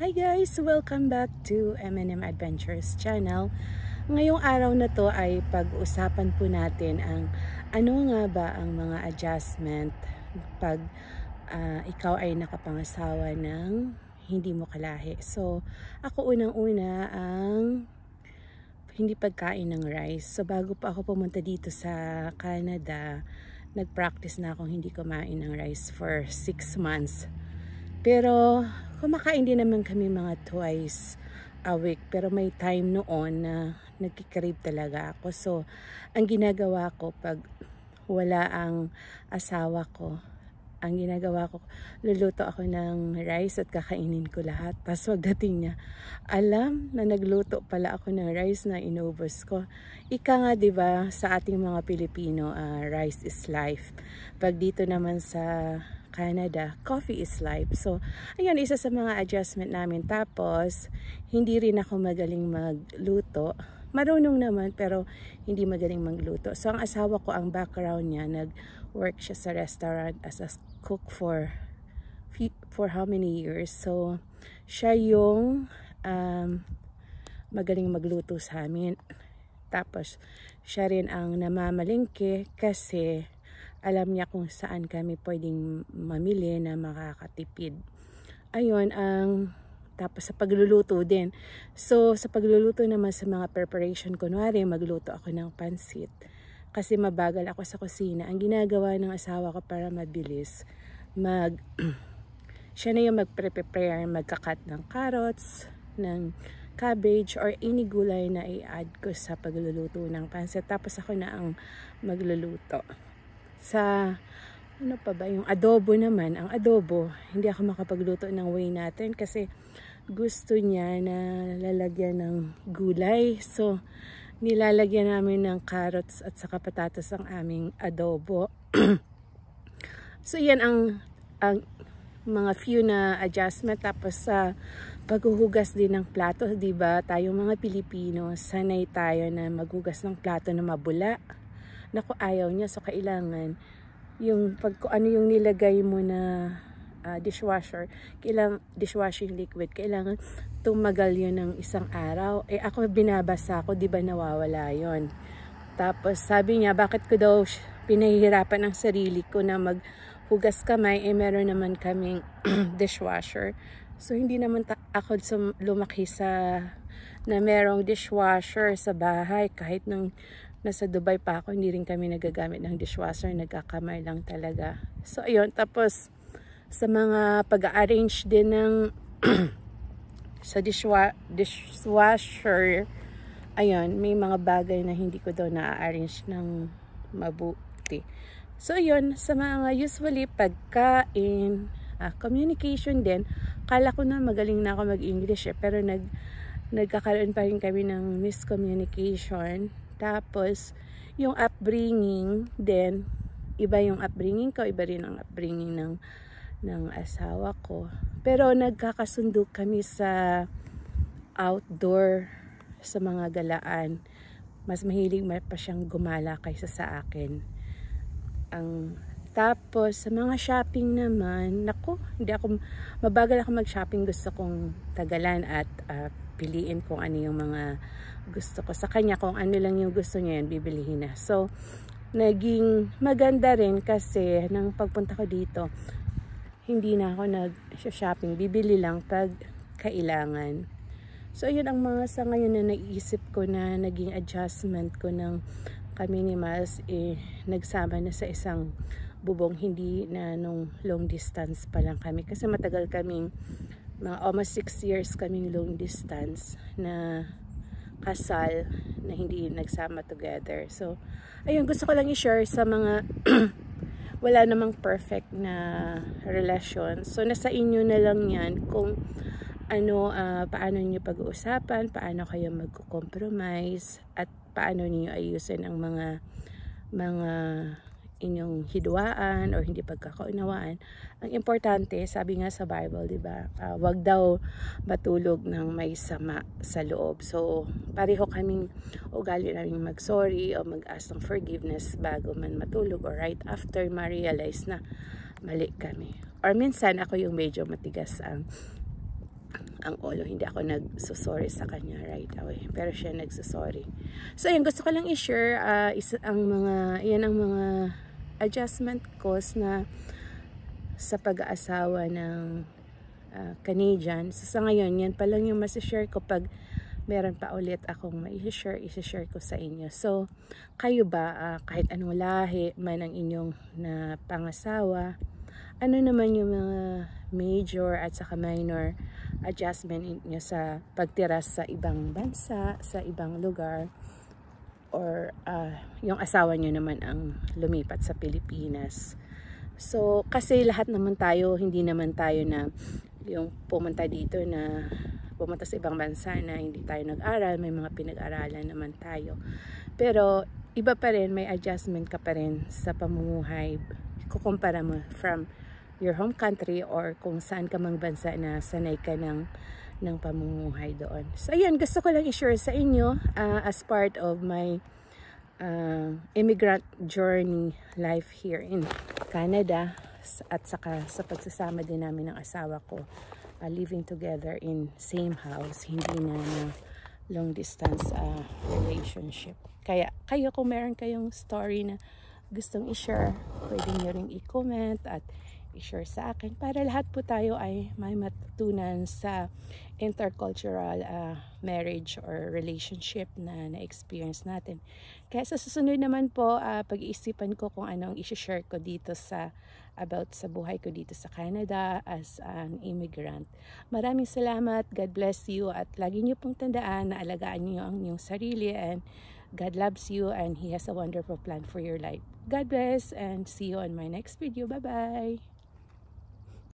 Hi guys! Welcome back to M&M Adventures channel. Ngayong araw na to ay pag-usapan po natin ang ano nga ba ang mga adjustment pag ikaw ay nakapangasawa ng hindi mo kalahi. So, ako unang-una ang hindi pagkain ng rice. So, bago pa ako pumunta dito sa Canada, nag-practice na akong hindi kumain ng rice for 6 months. Pero kumakain din naman kami mga twice a week. Pero may time noon na nagkikrave talaga ako. So, ang ginagawa ko pag wala ang asawa ko, ang ginagawa ko, luluto ako ng rice at kakainin ko lahat. Tapos pagdating niya, alam na nagluto pala ako ng rice na inubos ko. Ika nga, diba, sa ating mga Pilipino, rice is life. Pag dito naman sa Canada, coffee is life. So, ayun, isa sa mga adjustment namin. Tapos, hindi rin ako magaling magluto. Marunong naman, pero hindi magaling magluto. So, ang asawa ko, ang background niya, nag-work siya sa restaurant as a cook for how many years. So, siya yung magaling magluto sa amin. Tapos, siya rin ang namamalengke kasi alam niya kung saan kami pwedeng mamili na makakatipid. Ayun, tapos sa pagluluto din. So, sa pagluluto naman sa mga preparation, kunwari magluto ako ng pansit. Kasi mabagal ako sa kusina. Ang ginagawa ng asawa ko para mabilis, siya na yung magprepare, magkakat ng carrots, ng cabbage, or any gulay na i-add ko sa pagluluto ng pansit. Tapos ako na ang magluluto. Sa ano pa ba, yung adobo naman, ang adobo, hindi ako makapagluto ng way natin kasi gusto niya na lalagyan ng gulay. So, nilalagyan namin ng carrots at saka patatas ang aming adobo. So, yan ang mga few na adjustment. Tapos sa paghuhugas din ng plato, diba, tayong mga Pilipino, sanay tayo na maghugas ng plato na mabula. Naku, ayaw niya. So, kailangan yung ano yung nilagay mo na dishwasher, dishwashing liquid, kailangan tumagal yun ng isang araw. Eh, ako binabasa ko, di ba nawawala yon. Tapos, sabi niya, bakit ko daw pinahihirapan ang sarili ko na maghugas kamay, eh, meron naman kaming dishwasher. So, hindi naman ako lumaki sa na merong dishwasher sa bahay. Kahit nung nasa Dubai pa ako, hindi rin kami nagagamit ng dishwasher, nagkakamay lang talaga. So, ayun. Tapos, sa mga pag-arrange din ng sa dishwasher, ayun, may mga bagay na hindi ko daw na-arrange ng mabuti. So, ayun, sa mga usually pagkain, communication din, kala ko na magaling na ako mag-English pero nagkakaroon pa rin kami ng miscommunication. Tapos, yung upbringing din, iba yung upbringing ko, iba rin ang upbringing ng asawa ko. Pero nagkakasundo kami sa outdoor, sa mga galaan. Mas mahilig pa siyang gumala kaysa sa akin. Tapos, sa mga shopping naman, naku, mabagal ako mag-shopping. Gusto kong tagalan at piliin kung ano yung mga gusto ko sa kanya. Kung ano lang yung gusto niya, yan, bibilihin na. So, naging maganda rin kasi nang pagpunta ko dito, hindi na ako nag-shopping. Bibili lang pag kailangan. So, yun ang mga sa ngayon na naisip ko na naging adjustment ko ng kami ni Miles, nagsama na sa isang bubong, hindi na nung long distance pa lang kami. Kasi matagal kaming, almost 6 years kaming long distance na kasal na hindi nagsama together. So, ayun, gusto ko lang i-share sa mga wala namang perfect na relasyon. So, nasa inyo na lang yan kung ano, paano niyo pag-uusapan, paano kayo mag-compromise, at paano niyo ayusin ang mga inyong hidwaan o hindi pagkakaunawaan. Ang importante, sabi nga sa Bible, di ba? Wag daw matulog ng may sama sa loob. So, pareho kaming ugali namin mag-sorry o mag-ask ng forgiveness bago man matulog or right after ma-realize na mali kami. Or minsan ako yung medyo matigas ang ang Olo. Hindi ako nagsusorry sa kanya right away, pero siya nagsusorry. So ayun, gusto ko lang i-share yan ang mga adjustment cost na sa pag-aasawa ng Canadian. So sa ngayon, yan pa lang yung masishare ko. Pag meron pa ulit akong i-share ko sa inyo. So kayo ba, kahit anong lahi man ang inyong na pangasawa, ano naman yung mga major at saka minor adjustment niyo sa pagtira sa ibang bansa, sa ibang lugar, or yung asawa niyo naman ang lumipat sa Pilipinas. So kasi lahat naman tayo, hindi naman tayo na yung pumunta sa ibang bansa na hindi tayo nag-aral. May mga pinag-aralan naman tayo, pero iba pa rin, may adjustment ka pa rin sa pamumuhay kukumpara mo from your home country or kung saan ka mang bansa na sanay ka ng pamumuhay doon. So ayun, gusto ko lang i-share sa inyo as part of my immigrant journey life here in Canada, at saka sa pagsasama din namin ng asawa ko, living together in same house, hindi na long distance relationship. Kaya kayo, kung meron kayong story na gustong i-share, pwede nyo ring i-comment at i-share sa akin, para lahat po tayo ay may matutunan sa intercultural marriage or relationship na na-experience natin. Kaya sa susunod naman po, pag-iisipan ko kung anong i-share ko dito about sa buhay ko dito sa Canada as an immigrant. Maraming salamat. God bless you, at lagi niyo pong tandaan na alagaan niyo ang inyong sarili, and God loves you and He has a wonderful plan for your life. God bless, and see you on my next video. Bye-bye!